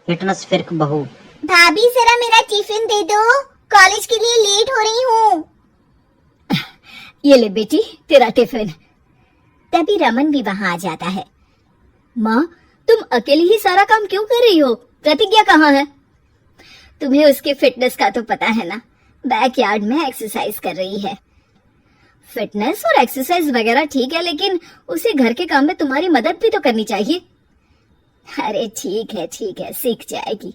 Fitness freak बहू। भाभी जरा मेरा टिफिन दे दो, कॉलेज के लिए लेट हो रही हूँ। ये ले बेटी तेरा टिफिन। तभी रमन भी वहाँ आ जाता है। माँ, तुम अकेली ही सारा काम क्यों कर रही हो? प्रतिज्ञा कहाँ है? तुम्हें उसके फिटनेस का तो पता है ना, बैकयार्ड में एक्सरसाइज कर रही है। फिटनेस और एक्सरसाइज वगैरह ठीक है, लेकिन उसे घर के काम में तुम्हारी मदद भी तो करनी चाहिए। अरे ठीक है सीख जाएगी।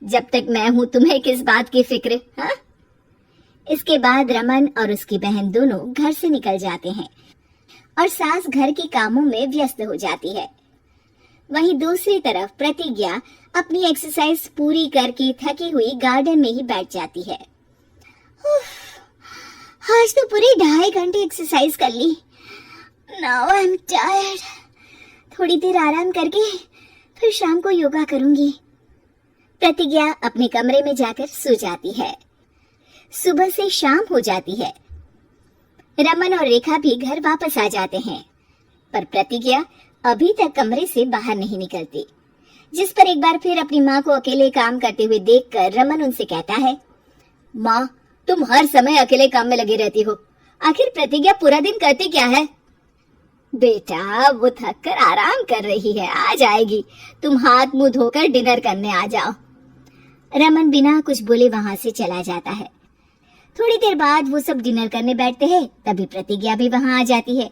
जब तक मैं हूँ तुम्हें किस बात की फिक्र, हाँ? इसके बाद रमन और उसकी बहन दोनों घर से निकल जाते हैं और सास घर के कामों में व्यस्त हो जाती है। वहीं दूसरी तरफ प्रतिज्ञा अपनी एक्सरसाइज पूरी करके थकी हुई गार्डन में ही बैठ जाती है। आज तो पूरे 2.5 घंटे एक्सरसाइज कर ली। Now I am tired. थोड़ी देर आराम करके फिर शाम को योगा करूंगी। प्रतिज्ञा अपने कमरे में जाकर सो जाती है। सुबह से शाम हो जाती है। रमन और रेखा भी घर वापस आ जाते हैं, पर प्रतिज्ञा अभी तक कमरे से बाहर नहीं निकलती, जिस पर एक बार फिर अपनी माँ को अकेले काम करते हुए देखकर रमन उनसे कहता है, माँ, तुम हर समय अकेले काम में लगी रहती हो, आखिर प्रतिज्ञा पूरा दिन करती क्या है? बेटा, वो थक कर आराम कर रही है, आ जाएगी। तुम हाथ मुंह धोकर डिनर करने आ जाओ। रमन बिना कुछ बोले वहां से चला जाता है। थोड़ी देर बाद वो सब डिनर करने बैठते हैं। तभी प्रतिज्ञा भी वहां आ जाती है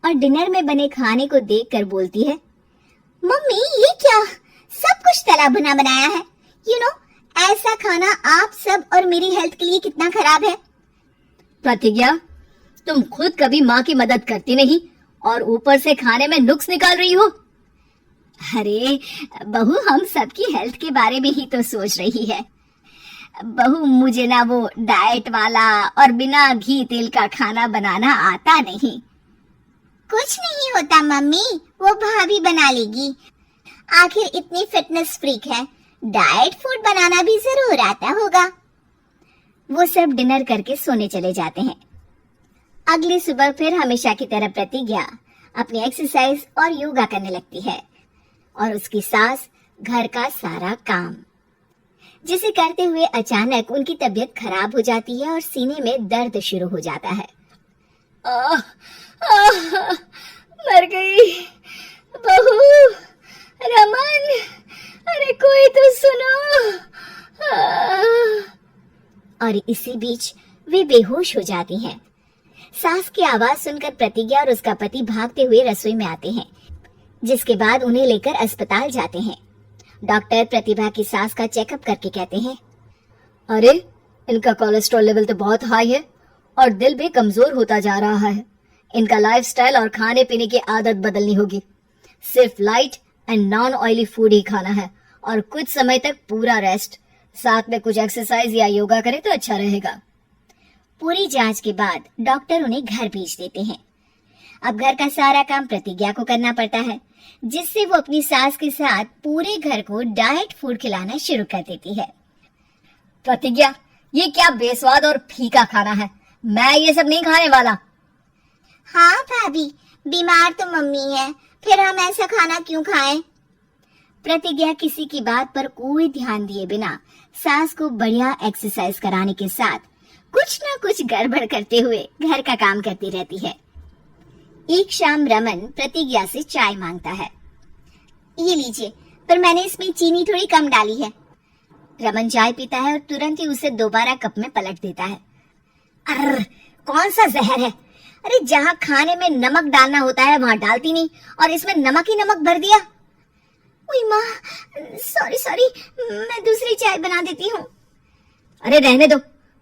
और डिनर में बने खाने को देखकर बोलती है, मम्मी ये क्या, सब कुछ तला भुना बनाया है। यू नो, ऐसा खाना आप सब और मेरी हेल्थ के लिए कितना खराब है। प्रतिज्ञा, तुम खुद कभी माँ की मदद करती नहीं और ऊपर से खाने में नुक्स निकाल रही हो। अरे बहू, हम सबकी हेल्थ के बारे में ही तो सोच रही है। बहू, मुझे ना वो डाइट वाला और बिना घी तेल का खाना बनाना आता नहीं। कुछ नहीं होता मम्मी, वो भाभी बना लेगी। आखिर इतनी फिटनेस फ्रीक है, डाइट फूड बनाना भी जरूर आता होगा। वो सब डिनर करके सोने चले जाते हैं। अगली सुबह फिर हमेशा की तरह प्रतिज्ञा अपनी एक्सरसाइज और योगा करने लगती है और उसकी सास घर का सारा काम, जिसे करते हुए अचानक उनकी तबीयत खराब हो जाती है और सीने में दर्द शुरू हो जाता है। मर गई बहू। रमन, अरे कोई तो सुनो। और इसी बीच वे बेहोश हो जाती हैं। सास की आवाज सुनकर प्रतिज्ञा और उसका पति भागते हुए रसोई में आते हैं, जिसके बाद उन्हें लेकर अस्पताल जाते हैं। डॉक्टर प्रतिभा की सास का चेकअप करके कहते हैं, अरे इनका कोलेस्ट्रॉल लेवल तो बहुत हाई है और दिल भी कमजोर होता जा रहा है। इनका लाइफस्टाइल और खाने पीने की आदत बदलनी होगी। सिर्फ light and non oily food ही खाना है और कुछ समय तक पूरा रेस्ट, साथ में कुछ एक्सरसाइज या योगा करे तो अच्छा रहेगा। पूरी जांच के बाद डॉक्टर उन्हें घर भेज देते हैं। अब घर का सारा काम प्रतिज्ञा को करना पड़ता है, जिससे वो अपनी सास के साथ पूरे घर को डाइट फूड खिलाना शुरू कर देती है। प्रतिज्ञा, ये क्या बेस्वाद और फीका खाना है, मैं ये सब नहीं खाने वाला। हाँ भाभी, बीमार तो मम्मी है, फिर हम ऐसा खाना क्यों खाएं? प्रतिज्ञा किसी की बात पर कोई ध्यान दिए बिना सास को बढ़िया एक्सरसाइज कराने के साथ कुछ न कुछ गड़बड़ करते हुए घर का काम करती रहती है। एक शाम रमन प्रतिज्ञा से चाय मांगता है। ये लीजिए, पर मैंने इसमें चीनी थोड़ी कम डाली है। रमन चाय पीता है और तुरंत ही उसे दोबारा कप में पलट देता है। अर्र, कौन सा जहर है? अरे जहाँ खाने में नमक डालना होता है वहाँ डालती नहीं और इसमें नमक ही नमक भर दिया। ओए माँ, सॉरी, मैं दूसरी चाय बना देती हूँ। अरे रहने दो,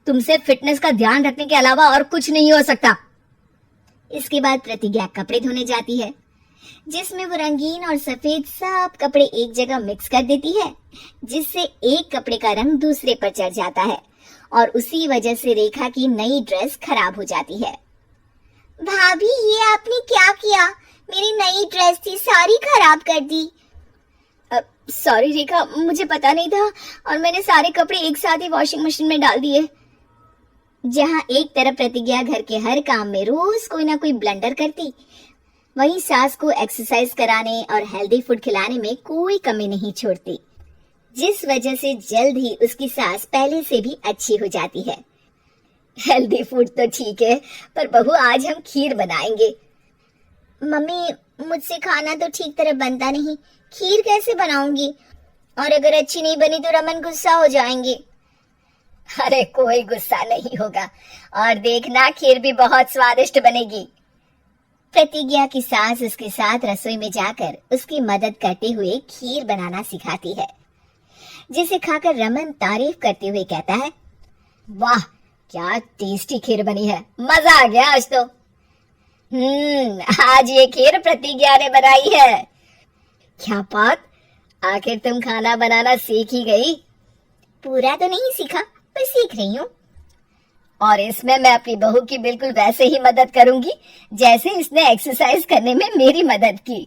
तुमसे फिटनेस का ध्यान रखने के अलावा और कुछ नहीं हो सकता। इसके बाद प्रतिज्ञा कपड़े धोने जाती है, जिसमें वो रंगीन और सफेद सब कपड़े एक जगह मिक्स कर देती है, जिससे एक कपड़े का रंग दूसरे पर चढ़ जाता है और उसी वजह से रेखा की नई ड्रेस खराब हो जाती है। भाभी, ये आपने क्या किया? मेरी नई ड्रेस थी, सारी खराब कर दी। सॉरी रेखा, मुझे पता नहीं था और मैंने सारे कपड़े एक साथ ही वॉशिंग मशीन में डाल दिए। जहाँ एक तरफ प्रतिज्ञा घर के हर काम में रोज कोई ना कोई ब्लंडर करती, वहीं सास को एक्सरसाइज कराने और हेल्दी फूड खिलाने में कोई कमी नहीं छोड़ती, जिस वजह से जल्द ही उसकी सास पहले से भी अच्छी हो जाती है। हेल्दी फूड तो ठीक है, पर बहू आज हम खीर बनाएंगे। मम्मी मुझसे खाना तो ठीक तरह बनता नहीं, खीर कैसे बनाऊंगी? और अगर अच्छी नहीं बनी तो रमन गुस्सा हो जाएंगे। अरे कोई गुस्सा नहीं होगा, और देखना खीर भी बहुत स्वादिष्ट बनेगी। प्रतिज्ञा की सास उसके साथ रसोई में जाकर उसकी मदद करते हुए खीर बनाना सिखाती है, जिसे खाकर रमन तारीफ करते हुए कहता है, वाह क्या टेस्टी खीर बनी है, मजा आ गया आज तो। आज ये खीर प्रतिज्ञा ने बनाई है। क्या बात, आखिर तुम खाना बनाना सीख ही गई? पूरा तो नहीं सीखा, पर सीख रही हूँ। और इसमें मैं अपनी बहू की बिल्कुल वैसे ही मदद करूंगी जैसे इसने एक्सरसाइज करने में मेरी मदद की।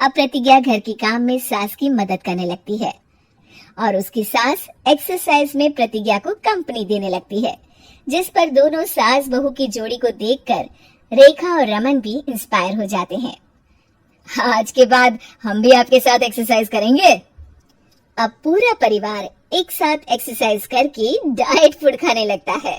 अब प्रतिज्ञा घर के काम में सास की मदद करने लगती है और उसकी सास एक्सरसाइज में प्रतिज्ञा को कंपनी देने लगती है, जिस पर दोनों सास बहू की जोड़ी को देखकर रेखा और रमन भी इंस्पायर हो जाते हैं। आज के बाद हम भी आपके साथ एक्सरसाइज करेंगे। अब पूरा परिवार एक साथ एक्सरसाइज करके डाइट फूड खाने लगता है।